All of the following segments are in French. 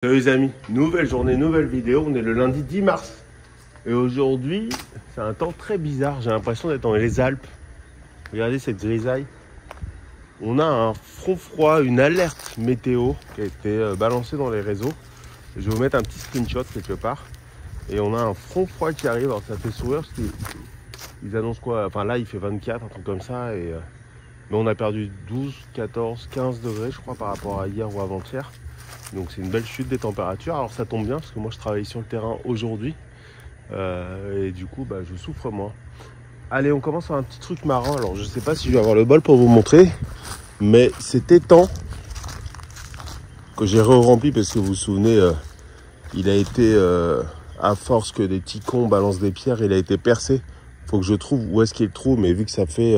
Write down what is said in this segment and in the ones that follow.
Salut les amis, nouvelle journée, nouvelle vidéo, on est le lundi 10 mars. Et aujourd'hui, c'est un temps très bizarre, j'ai l'impression d'être dans les Alpes. Regardez cette grisaille. On a un front froid, une alerte météo qui a été balancée dans les réseaux. Je vais vous mettre un petit screenshot quelque part. Et on a un front froid qui arrive, alors ça fait sourire parce qu'ils annoncent quoi? Enfin là il fait 24, un truc comme ça. Mais on a perdu 12, 14, 15 degrés je crois par rapport à hier ou avant-hier. Donc c'est une belle chute des températures. Alors ça tombe bien parce que moi je travaille sur le terrain aujourd'hui. Et du coup je souffre moins. Allez, on commence par un petit truc marrant. Alors je sais pas si je vais avoir le bol pour vous montrer. Mais cet étang que j'ai re-rempli parce que vous vous souvenez, il a été, à force que des petits cons balancent des pierres, il a été percé. Faut que je trouve où est-ce qu'il est le trou. Mais vu que ça fait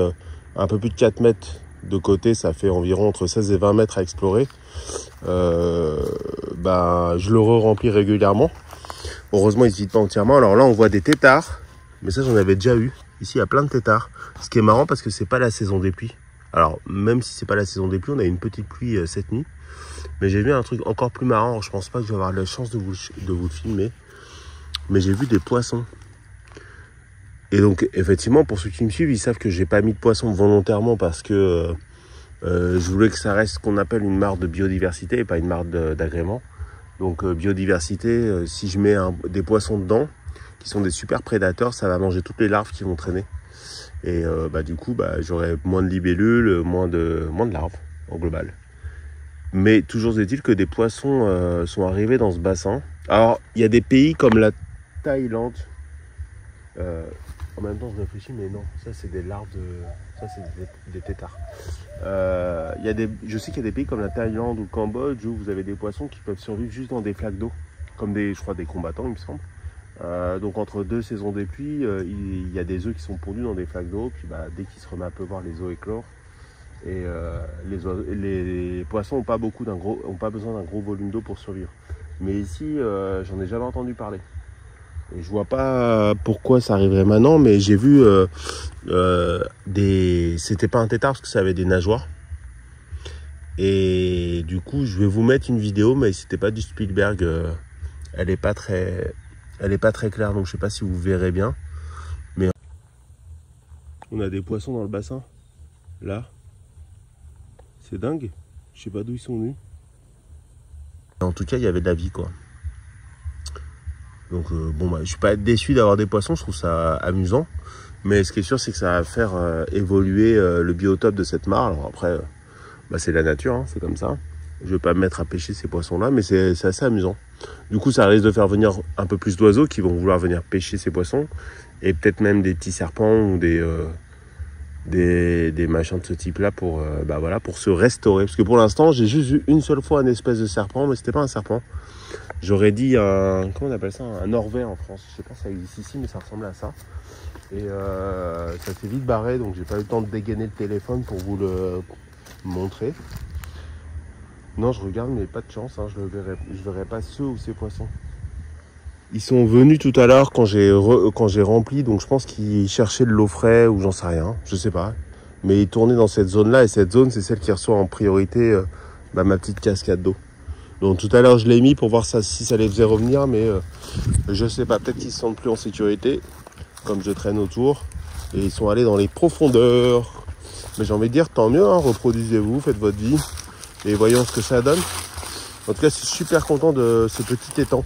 un peu plus de 4 mètres de côté, ça fait environ entre 16 et 20 mètres à explorer. Je le re-remplis régulièrement. Heureusement, il ne se vide pas entièrement. Alors là, on voit des têtards, mais ça, j'en avais déjà eu. Ici, il y a plein de têtards. Ce qui est marrant parce que c'est pas la saison des pluies. Alors, même si c'est pas la saison des pluies, on a eu une petite pluie cette nuit. Mais j'ai vu un truc encore plus marrant. Alors, je pense pas que je vais avoir la chance de vous le filmer. Mais j'ai vu des poissons. Et donc, effectivement, pour ceux qui me suivent, ils savent que j'ai pas mis de poissons volontairement parce que je voulais que ça reste ce qu'on appelle une mare de biodiversité et pas une mare d'agrément. Donc biodiversité, si je mets des poissons dedans, qui sont des super prédateurs, ça va manger toutes les larves qui vont traîner. Et du coup, j'aurai moins de libellules, moins de larves en global. Mais toujours est-il que des poissons sont arrivés dans ce bassin. Alors, il y a des pays comme la Thaïlande. En même temps, je réfléchis, mais non, ça c'est des larves de... Ça c'est des têtards. Je sais qu'il y a des pays comme la Thaïlande ou le Cambodge où vous avez des poissons qui peuvent survivre juste dans des flaques d'eau. Comme je crois des combattants, il me semble. Donc entre deux saisons des pluies, il y a des œufs qui sont pondus dans des flaques d'eau. Puis dès qu'ils se remettent à pleuvoir, les œufs éclorent. Et les poissons n'ont pas besoin d'un gros volume d'eau pour survivre. Mais ici, j'en ai jamais entendu parler. Et je vois pas pourquoi ça arriverait maintenant, mais j'ai vu c'était pas un tétard parce que ça avait des nageoires. Et du coup, je vais vous mettre une vidéo, mais c'était pas du Spielberg. Elle est pas très claire, donc je sais pas si vous verrez bien. Mais on a des poissons dans le bassin. Là, c'est dingue. Je sais pas d'où ils sont venus. En tout cas, il y avait de la vie, quoi. Donc je suis pas déçu d'avoir des poissons, je trouve ça amusant. Mais ce qui est sûr, c'est que ça va faire évoluer le biotope de cette mare. Alors après, c'est la nature, hein, c'est comme ça. Je vais pas me mettre à pêcher ces poissons-là, mais c'est assez amusant. Du coup, ça risque de faire venir un peu plus d'oiseaux qui vont vouloir venir pêcher ces poissons. Et peut-être même des petits serpents ou des machins de ce type-là pour se restaurer. Parce que pour l'instant, j'ai juste vu une seule fois une espèce de serpent, mais c'était pas un serpent. J'aurais dit comment on appelle ça, un orvet en France. Je sais pas si ça existe ici, mais ça ressemble à ça. Et ça s'est vite barré, donc j'ai pas eu le temps de dégainer le téléphone pour vous le montrer. Non, je regarde, mais pas de chance, hein, je verrai pas ceux ou ces poissons. Ils sont venus tout à l'heure quand j'ai rempli, donc je pense qu'ils cherchaient de l'eau fraîche ou j'en sais rien, je sais pas. Mais ils tournaient dans cette zone-là, et cette zone, c'est celle qui reçoit en priorité ma petite cascade d'eau. Donc tout à l'heure je l'ai mis pour voir si ça les faisait revenir, mais je sais pas, peut-être qu'ils se sentent plus en sécurité, comme je traîne autour, et ils sont allés dans les profondeurs. Mais j'ai envie de dire, tant mieux, hein, reproduisez-vous, faites votre vie, et voyons ce que ça donne. En tout cas, je suis super content de ce petit étang.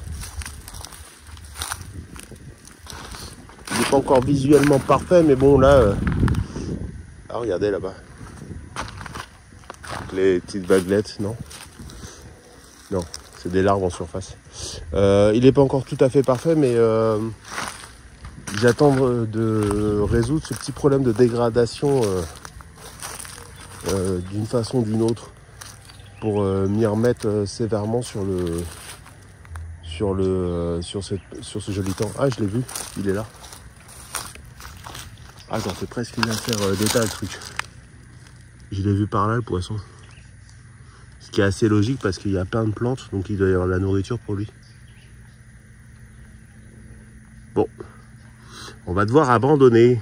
Il n'est pas encore visuellement parfait, mais bon là... regardez là-bas. Les petites vaguelettes, non ? Non, c'est des larves en surface. Il n'est pas encore tout à fait parfait, mais j'attends de résoudre ce petit problème de dégradation d'une façon ou d'une autre pour m'y remettre sévèrement sur ce joli temps. Ah, je l'ai vu, il est là. Ah, j'en fais presque une affaire d'état le truc. Je l'ai vu par là le poisson. Ce qui est assez logique parce qu'il y a plein de plantes, donc il doit y avoir de la nourriture pour lui. Bon, on va devoir abandonner.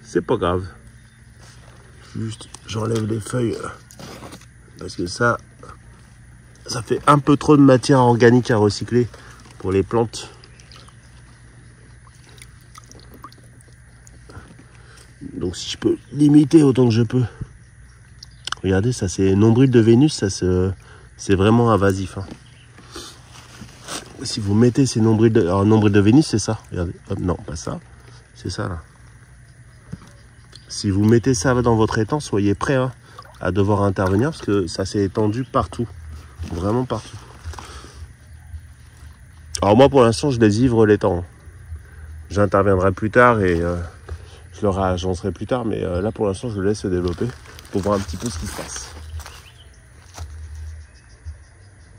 C'est pas grave. Juste, j'enlève les feuilles parce que ça, Ça fait un peu trop de matière organique à recycler pour les plantes. Donc si je peux limiter autant que je peux. Regardez, ça c'est nombril de Vénus, ça c'est vraiment invasif. Hein. Si vous mettez ces nombrils de... Alors, nombril de Vénus, c'est ça. Regardez. Hop, non, pas ça. C'est ça là. Si vous mettez ça dans votre étang, soyez prêts hein, à devoir intervenir parce que ça s'est étendu partout. Vraiment partout. Alors moi pour l'instant je désivre l'étang. J'interviendrai plus tard et je le réagencerai plus tard. Mais là pour l'instant je le laisse se développer pour voir un petit peu ce qui se passe.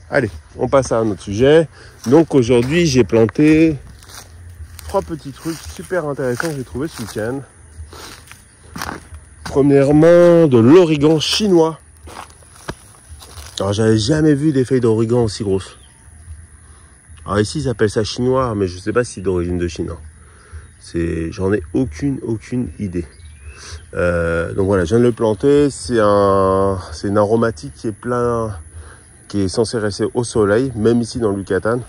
Allez, on passe à un autre sujet. Donc aujourd'hui j'ai planté 3 petits trucs super intéressants que j'ai trouvé ce week-end. Premièrement, de l'origan chinois. Alors j'avais jamais vu des feuilles d'origan aussi grosses. Alors ici ils appellent ça chinois, mais je sais pas si c'est d'origine de Chine. J'en ai aucune idée. Donc voilà, je viens de le planter. C'est une aromatique qui est censé rester au soleil, même ici dans le Yucatan.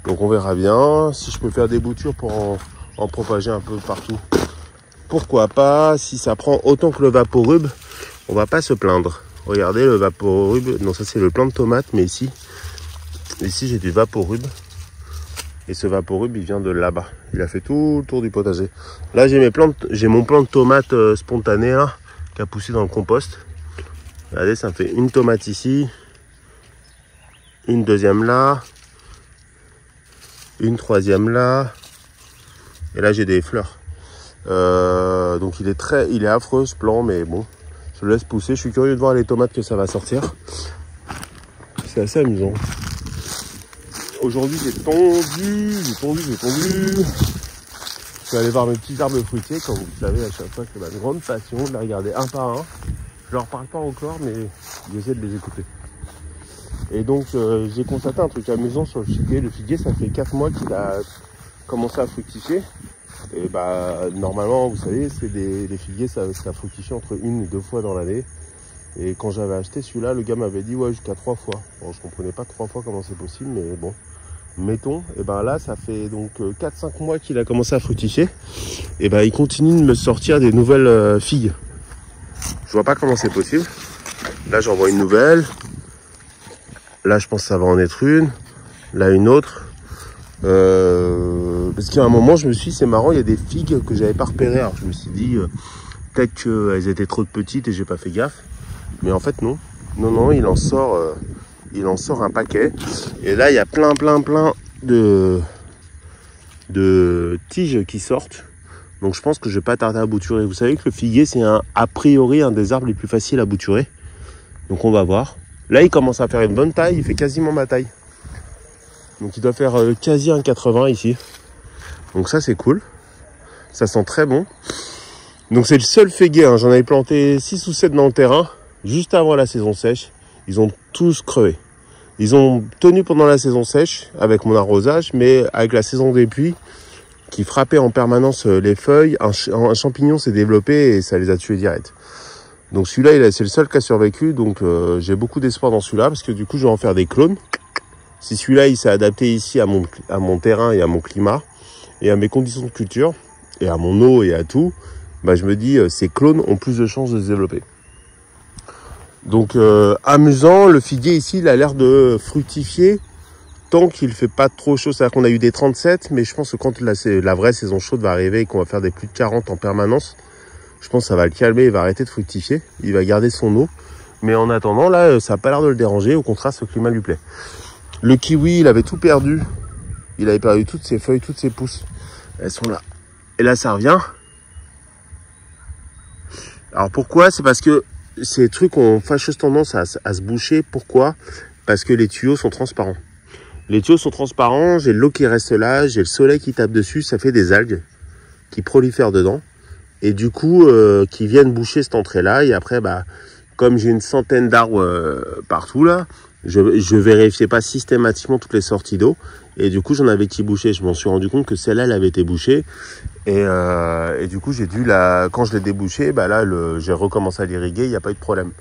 Donc on verra bien. Si je peux faire des boutures pour en propager un peu partout, pourquoi pas. Si ça prend autant que le vaporub, on va pas se plaindre. Regardez le vaporub. Non, ça c'est le plant de tomate, mais ici j'ai du vaporub. Et ce vaporub, il vient de là-bas. Il a fait tout le tour du potager. Là, j'ai mon plant de tomate spontané là, qui a poussé dans le compost. Regardez, ça me fait une tomate ici, une deuxième là, une troisième là, et là j'ai des fleurs. Donc il est affreux ce plant, mais bon, je le laisse pousser. Je suis curieux de voir les tomates que ça va sortir. C'est assez amusant. Aujourd'hui j'ai tendu. Je suis allé voir mes petits arbres fruitiers, comme vous le savez à chaque fois, c'est ma grande passion de les regarder un par un. Je leur parle pas encore, mais j'essaie de les écouter. Et donc j'ai constaté un truc amusant sur le figuier. Le figuier, ça fait 4 mois qu'il a commencé à fructifier. Et bah normalement, vous savez, c'est les figuiers, ça fructifie entre 1 et 2 fois dans l'année. Et quand j'avais acheté celui-là, le gars m'avait dit ouais jusqu'à 3 fois. Bon, je comprenais pas 3 fois comment c'est possible, mais bon, mettons. Et ben là, ça fait donc 4-5 mois qu'il a commencé à fructifier. Et ben il continue de me sortir des nouvelles figues. Je vois pas comment c'est possible. Là, j'en vois une nouvelle. Là, je pense que ça va en être une. Là, une autre. Parce qu'à un moment, je me suis dit, c'est marrant, il y a des figues que j'avais pas repérées. Alors, je me suis dit, peut-être qu'elles étaient trop petites et j'ai pas fait gaffe. Mais en fait, non. Non, il en sort un paquet. Et là, il y a plein de tiges qui sortent. Donc, je pense que je vais pas tarder à bouturer. Vous savez que le figuier, c'est a priori un des arbres les plus faciles à bouturer. Donc, on va voir. Là, il commence à faire une bonne taille. Il fait quasiment ma taille. Donc, il doit faire quasi 1,80 ici. Donc, ça, c'est cool. Ça sent très bon. Donc, c'est le seul figuier. Hein. J'en avais planté 6 ou 7 dans le terrain. Juste avant la saison sèche, ils ont tous crevé. Ils ont tenu pendant la saison sèche avec mon arrosage, mais avec la saison des pluies qui frappait en permanence les feuilles, un champignon s'est développé et ça les a tués direct. Donc celui-là, c'est le seul qui a survécu, donc j'ai beaucoup d'espoir dans celui-là parce que du coup, je vais en faire des clones. Si celui-là, il s'est adapté ici à mon terrain et à mon climat et à mes conditions de culture et à mon eau et à tout, bah, je me dis ces clones ont plus de chances de se développer. Donc amusant, le figuier ici, il a l'air de fructifier tant qu'il fait pas trop chaud. C'est-à-dire qu'on a eu des 37, mais je pense que quand la vraie saison chaude va arriver et qu'on va faire des plus de 40 en permanence, je pense que ça va le calmer, il va arrêter de fructifier, il va garder son eau. Mais en attendant, là, ça n'a pas l'air de le déranger, au contraire, ce climat lui plaît. Le kiwi, il avait tout perdu. Il avait perdu toutes ses feuilles, toutes ses pousses. Elles sont là. Et là, ça revient. Alors pourquoi? C'est parce que ces trucs ont fâcheuse tendance à se boucher. Pourquoi? Parce que les tuyaux sont transparents. Les tuyaux sont transparents, j'ai l'eau qui reste là, j'ai le soleil qui tape dessus, ça fait des algues qui prolifèrent dedans. Et du coup, qui viennent boucher cette entrée-là. Et après, bah, comme j'ai une centaine d'arbres partout là, je vérifiais pas systématiquement toutes les sorties d'eau. Et du coup, j'en avais qui bouchaient. Je m'en suis rendu compte que celle-là, elle avait été bouchée. Et du coup, j'ai dû quand je l'ai débouchée, bah là, j'ai recommencé à l'irriguer. Il n'y a pas eu de problème.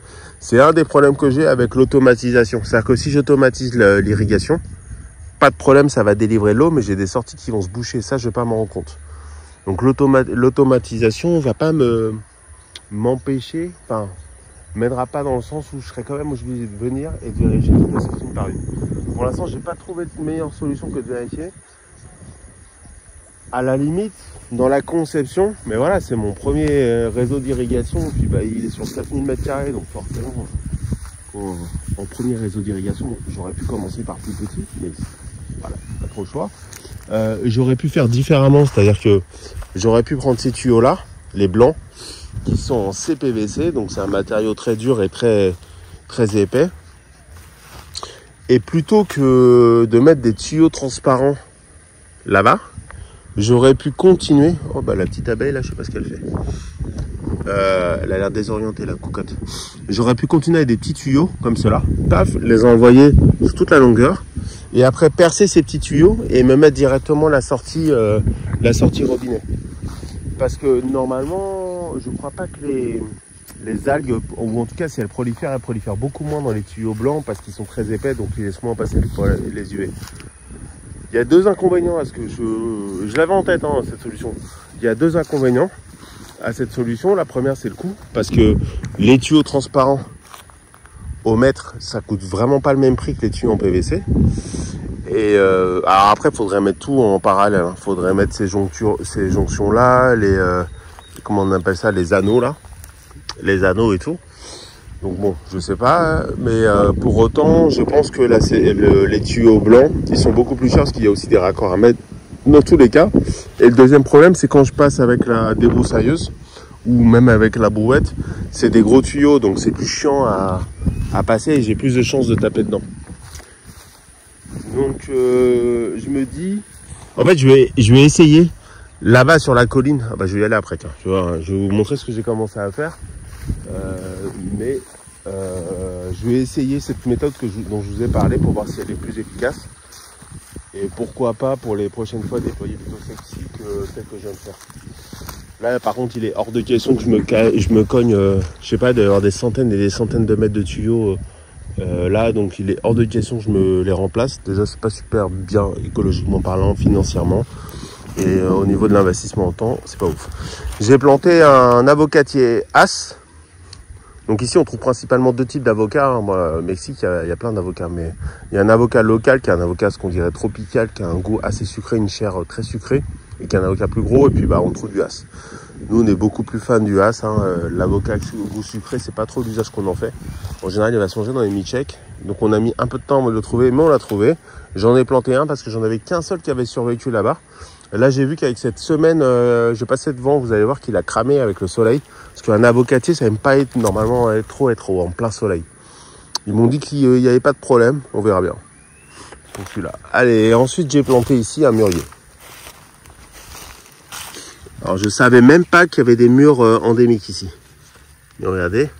C'est un des problèmes que j'ai avec l'automatisation. C'est-à-dire que si j'automatise l'irrigation, pas de problème, ça va délivrer l'eau, mais j'ai des sorties qui vont se boucher. Ça, je vais pas m'en rendre compte. Donc, l'automatisation va pas m'empêcher, enfin, m'aidera pas dans le sens où je serai quand même obligé de venir et de vérifier toutes les sorties par une. Pour l'instant, j'ai pas trouvé de meilleure solution que de vérifier. À la limite, dans la conception, mais voilà, c'est mon premier réseau d'irrigation, puis bah, il est sur 4000 m², donc forcément, en premier réseau d'irrigation, j'aurais pu commencer par plus petit, mais voilà, pas trop le choix. J'aurais pu faire différemment, c'est-à-dire que j'aurais pu prendre ces tuyaux-là, les blancs, qui sont en CPVC, donc c'est un matériau très dur et très épais. Et plutôt que de mettre des tuyaux transparents là-bas, j'aurais pu continuer. Oh bah la petite abeille là, je sais pas ce qu'elle fait. Elle a l'air désorientée la cocotte. J'aurais pu continuer avec des petits tuyaux comme cela, paf, les envoyer sur toute la longueur, et après percer ces petits tuyaux et me mettre directement la sortie robinet. Parce que normalement, je crois pas que les algues, ou en tout cas si elles prolifèrent beaucoup moins dans les tuyaux blancs parce qu'ils sont très épais, donc ils laissent moins passer les UV. Il y a deux inconvénients à ce que je l'avais en tête, hein, cette solution. Il y a deux inconvénients à cette solution. La première, c'est le coût, parce que les tuyaux transparents au mètre, ça coûte vraiment pas le même prix que les tuyaux en PVC. Et alors après, il faudrait mettre tout en parallèle. Il faudrait mettre ces jonctions-là, comment on appelle ça, les anneaux là, les anneaux et tout. Donc bon, je sais pas, mais pour autant, je pense que là, les tuyaux blancs, ils sont beaucoup plus chers parce qu'il y a aussi des raccords à mettre dans tous les cas. Et le deuxième problème, c'est quand je passe avec la débroussailleuse ou même avec la brouette, c'est des gros tuyaux, donc c'est plus chiant à passer et j'ai plus de chances de taper dedans. Donc je me dis, en fait, je vais essayer là-bas sur la colline. Ah bah, je vais y aller après, tiens. Je vais vous montrer ce que j'ai commencé à faire. Mais je vais essayer cette méthode dont je vous ai parlé pour voir si elle est plus efficace. Et pourquoi pas pour les prochaines fois déployer plutôt celle-ci que celle que je viens de faire. Là par contre il est hors de question que je me cogne, je sais pas, d'avoir des centaines et des centaines de mètres de tuyaux là, donc il est hors de question que je me les remplace. Déjà c'est pas super bien écologiquement parlant, financièrement. Et au niveau de l'investissement en temps, c'est pas ouf. J'ai planté un avocatier As. Donc ici, on trouve principalement deux types d'avocats. Moi, au Mexique, il y a plein d'avocats. Mais il y a un avocat local qui est un avocat, ce qu'on dirait tropical, qui a un goût assez sucré, une chair très sucrée. Et qui est un avocat plus gros. Et puis, bah, on trouve du As. Nous, on est beaucoup plus fans du As. Hein. L'avocat au goût sucré, c'est pas trop l'usage qu'on en fait. En général, il va se manger dans les mi-check. Donc, on a mis un peu de temps à le trouver, mais on l'a trouvé. J'en ai planté un parce que j'en avais qu'un seul qui avait survécu là-bas. Là, j'ai vu qu'avec cette semaine, je passais devant, vous allez voir qu'il a cramé avec le soleil. Parce qu'un avocatier, ça n'aime pas être être en plein soleil. Ils m'ont dit qu'il n'y avait pas de problème, on verra bien. Donc celui-là. Allez, ensuite j'ai planté ici un mûrier. Alors je savais même pas qu'il y avait des mûres endémiques ici. Mais regardez,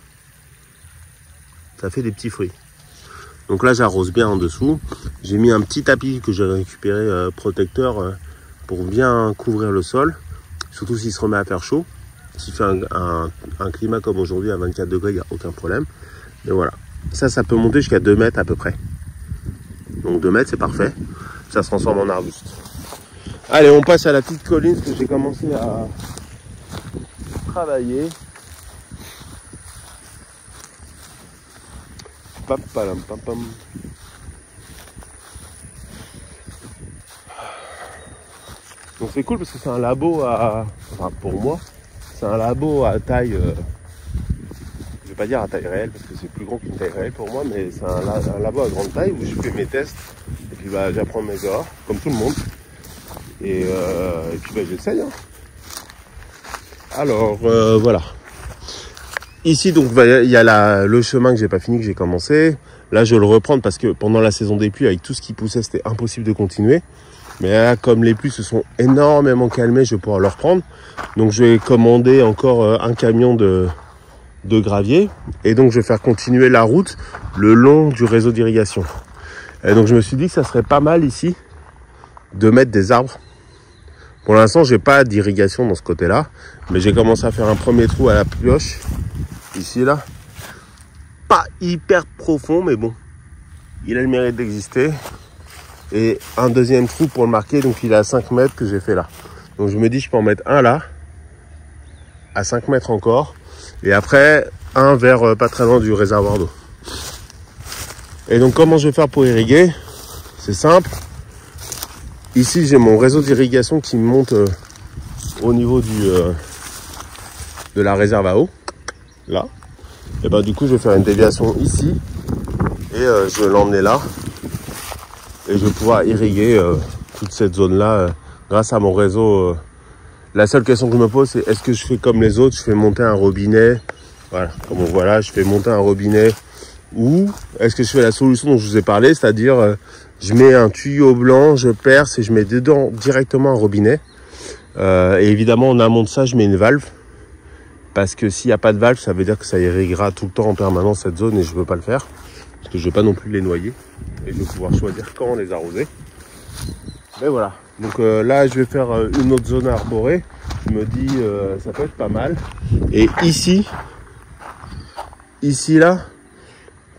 ça fait des petits fruits. Donc là, j'arrose bien en dessous. J'ai mis un petit tapis que j'ai récupéré protecteur pour bien couvrir le sol, surtout s'il se remet à faire chaud. S'il fait un climat comme aujourd'hui à 24 degrés, il n'y a aucun problème. Et voilà, ça peut monter jusqu'à 2 mètres à peu près. Donc 2 mètres, c'est parfait. Ça se transforme en arbuste. Allez, on passe à la petite colline, parce que j'ai commencé à travailler. Papalam, papam. Donc c'est cool parce que c'est un labo enfin pour moi, c'est un labo à taille, je vais pas dire à taille réelle parce que c'est plus grand qu'une taille réelle pour moi, mais c'est un labo à grande taille où je fais mes tests et puis bah, j'apprends mes erreurs comme tout le monde et puis bah, j'essaye. Hein. Alors voilà. Ici donc il y a le chemin que j'ai pas fini, que j'ai commencé. Là je vais le reprendre parce que pendant la saison des pluies avec tout ce qui poussait c'était impossible de continuer. Mais là, comme les pluies se sont énormément calmées, je vais pouvoir le reprendre. Donc je vais commander encore un camion de de gravier. Et donc je vais faire continuer la route le long du réseau d'irrigation. Et donc je me suis dit que ça serait pas mal ici de mettre des arbres. Pour l'instant, j'ai pas d'irrigation dans ce côté-là, mais j'ai commencé à faire un premier trou à la pioche, ici, là. Pas hyper profond, mais bon, il a le mérite d'exister. Et un deuxième trou pour le marquer, donc il est à 5 mètres que j'ai fait là. Donc je me dis, je peux en mettre un là, à 5 mètres encore, et après, un vers pas très loin du réservoir d'eau. Et donc comment je vais faire pour irriguer? C'est simple. Ici, j'ai mon réseau d'irrigation qui monte au niveau de la réserve à eau, là. Et ben du coup, je vais faire une déviation ici et je vais l'emmener là. Et je vais pouvoir irriguer toute cette zone-là grâce à mon réseau. La seule question que je me pose, c'est est-ce que je fais comme les autres, je fais monter un robinet, voilà, comme on voit là, je fais monter un robinet, ou est-ce que je fais la solution dont je vous ai parlé, c'est-à-dire je mets un tuyau blanc, je perce et je mets dedans directement un robinet. Et évidemment, en amont de ça, je mets une valve. Parce que s'il n'y a pas de valve, ça veut dire que ça irriguera tout le temps en permanence cette zone et je ne veux pas le faire. Parce que je ne veux pas non plus les noyer. Et je vais pouvoir choisir quand les arroser. Mais voilà. Donc là, je vais faire une autre zone arborée. Je me dis, ça peut être pas mal. Et ici là,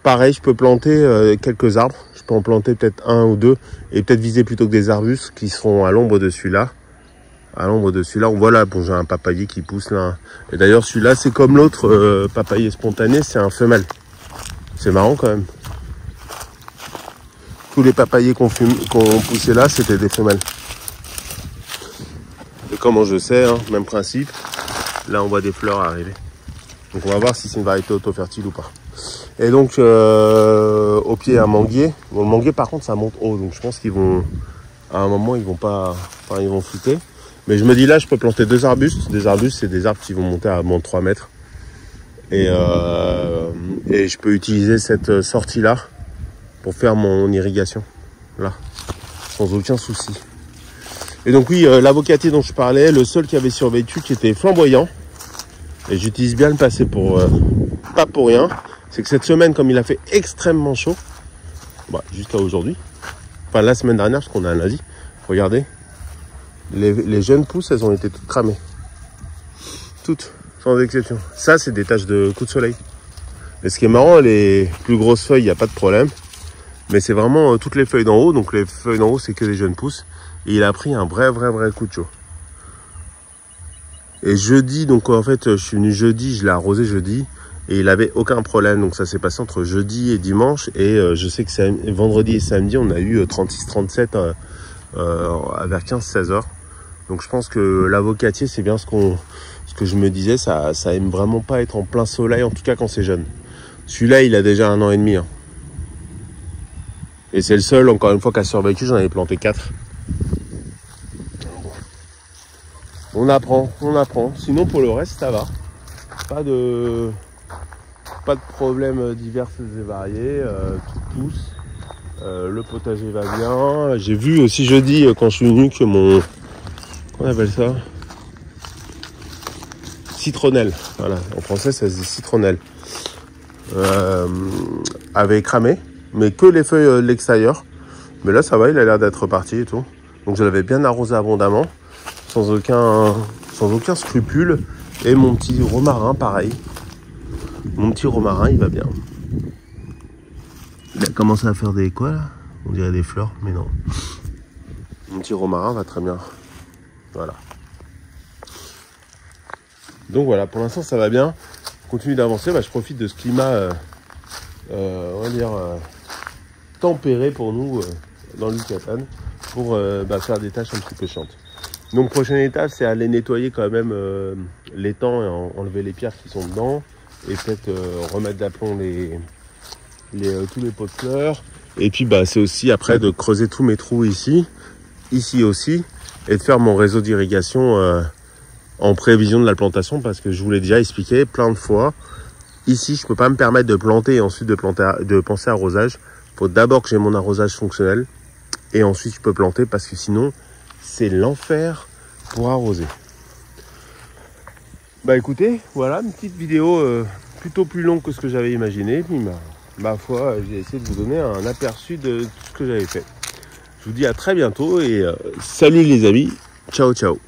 pareil, je peux planter quelques arbres. Je peux en planter peut-être un ou deux. Et peut-être viser plutôt que des arbustes qui seront à l'ombre de celui-là. À l'ombre de celui-là, on voit là, bon, j'ai un papayer qui pousse là. Et d'ailleurs, celui-là, c'est comme l'autre papayer spontané, c'est un femelle. C'est marrant quand même. Tous les papayers qu'on poussait là, c'était des femelles. Et comment je sais, hein, même principe. Là, on voit des fleurs arriver. Donc, on va voir si c'est une variété auto-fertile ou pas. Et donc, au pied, un manguier. Bon, le manguier, par contre, ça monte haut. Donc, je pense qu'ils vont, à un moment, ils vont pas, enfin, ils vont flûter. Mais je me dis là, je peux planter deux arbustes. Des arbustes, c'est des arbres qui vont monter à moins de 3 mètres. Et je peux utiliser cette sortie-là pour faire mon irrigation. Là, sans aucun souci. Et donc oui, l'avocatier dont je parlais, le seul qui avait survécu, qui était flamboyant. Et j'utilise bien le passé pour pas pour rien. C'est que cette semaine, comme il a fait extrêmement chaud, bah, jusqu'à aujourd'hui, enfin la semaine dernière, parce qu'on a un lundi, regardez. Les jeunes pousses, elles ont été toutes cramées. Toutes, sans exception. Ça, c'est des taches de coup de soleil. Et ce qui est marrant, les plus grosses feuilles, il n'y a pas de problème. Mais c'est vraiment toutes les feuilles d'en haut. Donc les feuilles d'en haut, c'est que les jeunes pousses. Et il a pris un vrai coup de chaud. Et jeudi, donc en fait, je suis venu jeudi, je l'ai arrosé jeudi. Et il avait aucun problème. Donc ça s'est passé entre jeudi et dimanche. Et je sais que vendredi et samedi, on a eu 36-37 vers 15-16 heures. Donc je pense que l'avocatier, c'est bien ce que je me disais, ça aime vraiment pas être en plein soleil, en tout cas quand c'est jeune. Celui-là, il a déjà 1 an et demi. Hein. Et c'est le seul, encore une fois, qui a survécu, j'en avais planté 4. On apprend. Sinon, pour le reste, ça va. Pas de problèmes divers et variés, tout pousse. Le potager va bien. J'ai vu aussi jeudi, quand je suis venu, que mon... Qu'on appelle ça? Citronnelle. Voilà, en français, ça se dit citronnelle. Avait cramé, mais que les feuilles de l'extérieur. Mais là, ça va, il a l'air d'être reparti et tout. Donc, je l'avais bien arrosé abondamment, sans aucun scrupule. Et mon petit romarin, pareil. Mon petit romarin, il va bien. Il a commencé à faire des quoi là? On dirait des fleurs, mais non. Mon petit romarin va très bien. Voilà. Donc voilà, pour l'instant ça va bien. Je continue d'avancer. Bah, je profite de ce climat, on va dire, tempéré pour nous dans le Yucatan pour faire des tâches un petit peu chiantes. Donc prochaine étape, c'est aller nettoyer quand même l'étang et enlever les pierres qui sont dedans. Et peut-être remettre d'aplomb tous les pots de fleurs. Et puis bah, c'est aussi après de creuser tous mes trous ici aussi, et de faire mon réseau d'irrigation en prévision de la plantation, parce que je vous l'ai déjà expliqué plein de fois. Ici, je peux pas me permettre de planter et ensuite de penser arrosage. Il faut d'abord que j'ai mon arrosage fonctionnel et ensuite je peux planter, parce que sinon c'est l'enfer pour arroser. Bah écoutez, voilà une petite vidéo plutôt plus long que ce que j'avais imaginé. Puis ma foi, j'ai essayé de vous donner un aperçu de tout ce que j'avais fait. Je vous dis à très bientôt et salut les amis. Ciao, ciao.